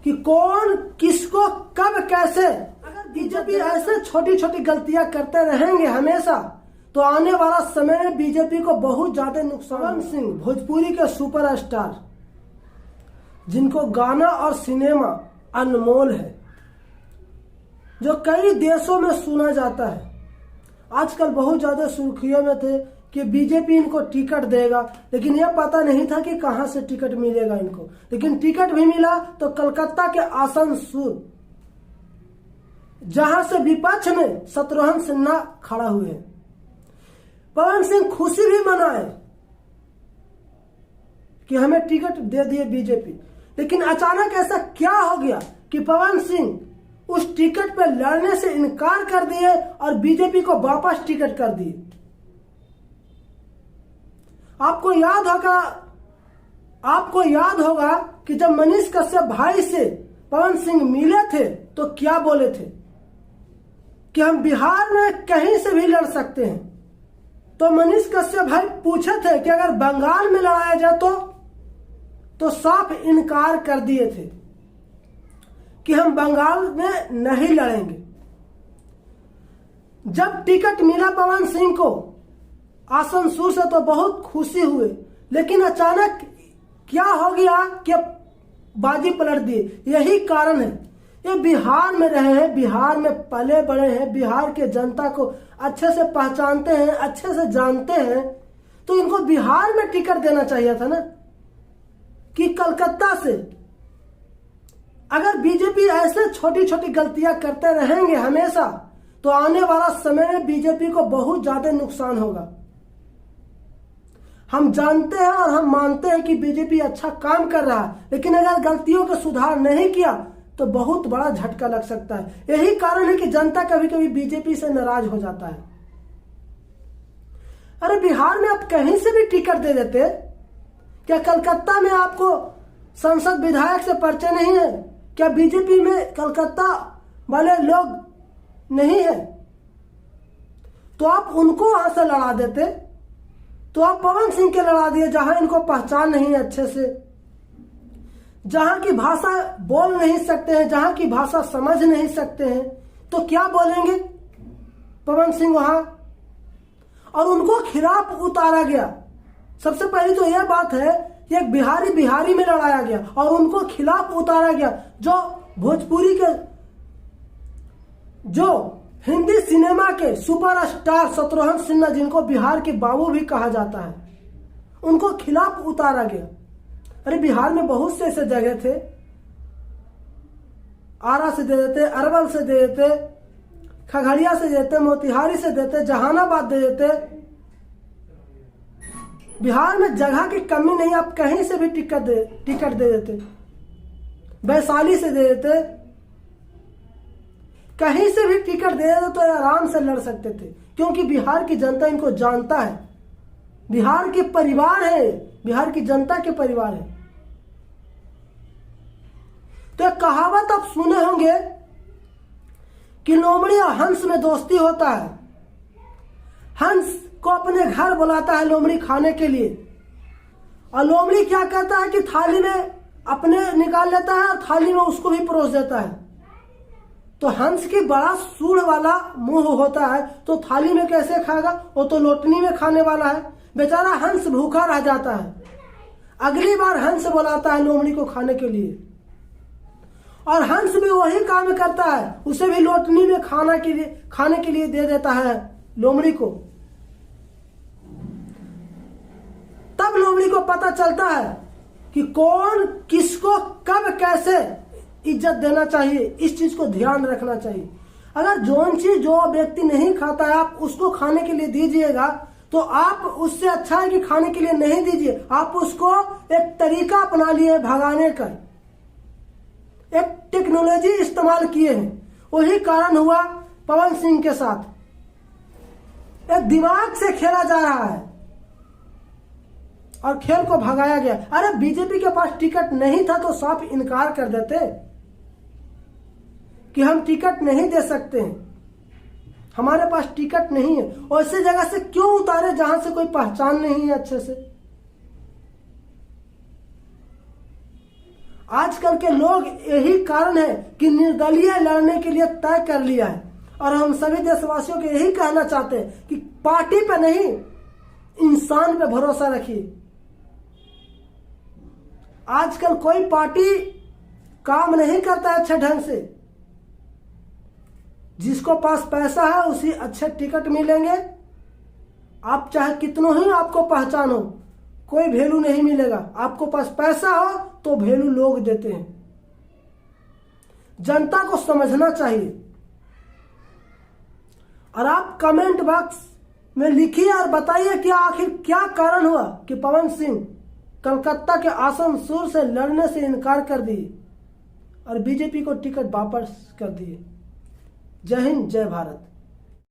कि कौन किसको कब कैसे। अगर बीजेपी ऐसे छोटी छोटी गलतियां करते रहेंगे हमेशा तो आने वाला समय में बीजेपी को बहुत ज्यादा नुकसान। पवन सिंह भोजपुरी के सुपरस्टार जिनको गाना और सिनेमा अनमोल है, जो कई देशों में सुना जाता है, आजकल बहुत ज्यादा सुर्खियों में थे कि बीजेपी इनको टिकट देगा, लेकिन यह पता नहीं था कि कहां से टिकट मिलेगा इनको। लेकिन टिकट भी मिला तो कलकत्ता के आसनसोल, जहां से विपक्ष में शत्रुघ्न सिन्हा खड़ा हुए हैं। पवन सिंह खुशी भी मनाए कि हमें टिकट दे दिए बीजेपी, लेकिन अचानक ऐसा क्या हो गया कि पवन सिंह उस टिकट पर लड़ने से इनकार कर दिए और बीजेपी को वापस टिकट कर दिए। आपको याद होगा कि जब मनीष कश्यप भाई से पवन सिंह मिले थे तो क्या बोले थे कि हम बिहार में कहीं से भी लड़ सकते हैं। तो मनीष कश्यप भाई पूछे थे कि अगर बंगाल में लड़ाया जाए तो साफ इनकार कर दिए थे कि हम बंगाल में नहीं लड़ेंगे। जब टिकट मिला पवन सिंह को आसनसोल से तो बहुत खुशी हुए, लेकिन अचानक क्या हो गया कि बाजी पलट दी। यही कारण है, ये बिहार में रहे हैं, बिहार में पले बड़े हैं, बिहार के जनता को अच्छे से पहचानते हैं, अच्छे से जानते हैं, तो इनको बिहार में टिकट देना चाहिए था ना कि कलकत्ता से। अगर बीजेपी ऐसे छोटी छोटी गलतियां करते रहेंगे हमेशा तो आने वाला समय में बीजेपी को बहुत ज्यादा नुकसान होगा। हम जानते हैं और हम मानते हैं कि बीजेपी अच्छा काम कर रहा है, लेकिन अगर गलतियों का सुधार नहीं किया तो बहुत बड़ा झटका लग सकता है। यही कारण है कि जनता कभी कभी बीजेपी से नाराज हो जाता है। अरे बिहार में आप कहीं से भी टिकट दे देते, क्या कलकत्ता में आपको संसद विधायक से परिचय नहीं है? क्या बीजेपी में कलकत्ता वाले लोग नहीं है? तो आप उनको वहां से लड़ा देते। तो आप पवन सिंह के लड़ा दिए जहां इनको पहचान नहीं है अच्छे से, जहां की भाषा बोल नहीं सकते हैं, जहां की भाषा समझ नहीं सकते हैं, तो क्या बोलेंगे पवन सिंह वहां? और उनको खिलाफ उतारा गया। सबसे पहली तो यह बात है कि एक बिहारी में लड़ाया गया और उनको खिलाफ उतारा गया, जो भोजपुरी के, जो हिंदी सिनेमा के सुपरस्टार शत्रुघ्न सिन्हा, जिनको बिहार के बाबू भी कहा जाता है, उनको खिलाफ उतारा गया। अरे बिहार में बहुत से ऐसे जगह थे, आरा से दे देते, अरवल से दे देते, खगड़िया से देते, मोतिहारी से देते, जहानाबाद दे देते। बिहार में जगह की कमी नहीं, आप कहीं से भी टिकट दे देते, वैशाली से दे देते, कहीं से भी टिकट दे देते तो आराम से लड़ सकते थे, क्योंकि बिहार की जनता इनको जानता है। बिहार के परिवार है, बिहार की जनता के परिवार है। तो एक कहावत आप सुने होंगे कि लोमड़ी और हंस में दोस्ती होता है। हंस को अपने घर बुलाता है लोमड़ी खाने के लिए, और लोमड़ी क्या कहता है कि थाली में अपने निकाल लेता है और थाली में उसको भी परोस देता है। तो हंस की बड़ा सूंड वाला मुंह होता है, तो थाली में कैसे खाएगा? वो तो लोटनी में खाने वाला है। बेचारा हंस भूखा रह जाता है। अगली बार हंस बुलाता है लोमड़ी को खाने के लिए, और हंस भी वही काम करता है, उसे भी लोटनी में खाने के लिए दे देता है लोमड़ी को। तब लोमड़ी को पता चलता है कि कौन किसको कब कैसे इज्जत देना चाहिए। इस चीज को ध्यान रखना चाहिए। अगर जो व्यक्ति नहीं खाता है आप उसको खाने के लिए दीजिएगा, तो आप उससे अच्छा है कि खाने के लिए नहीं दीजिए। आप उसको एक तरीका अपना लिए भगाने का, एक टेक्नोलॉजी इस्तेमाल किए हैं। वही कारण हुआ पवन सिंह के साथ। एक दिमाग से खेला जा रहा है और खेल को भगाया गया। अरे बीजेपी के पास टिकट नहीं था तो साफ इनकार कर देते कि हम टिकट नहीं दे सकते हैं, हमारे पास टिकट नहीं है। और ऐसी जगह से क्यों उतारे जहां से कोई पहचान नहीं है अच्छे से? आजकल के लोग यही कारण है कि निर्दलीय लड़ने के लिए तय कर लिया है। और हम सभी देशवासियों को यही कहना चाहते हैं कि पार्टी पे नहीं, इंसान पे भरोसा रखिए। आजकल कोई पार्टी काम नहीं करता है अच्छे ढंग से। जिसको पास पैसा है उसी अच्छे टिकट मिलेंगे। आप चाहे कितनों ही आपको पहचान हो, कोई वैल्यू नहीं मिलेगा। आपको पास पैसा हो तो वैल्यू लोग देते हैं। जनता को समझना चाहिए। और आप कमेंट बॉक्स में लिखिए और बताइए कि आखिर क्या कारण हुआ कि पवन सिंह कलकत्ता के आसनसोल से लड़ने से इनकार कर दिए और बीजेपी को टिकट वापस कर दिए। जय हिंद, जय भारत।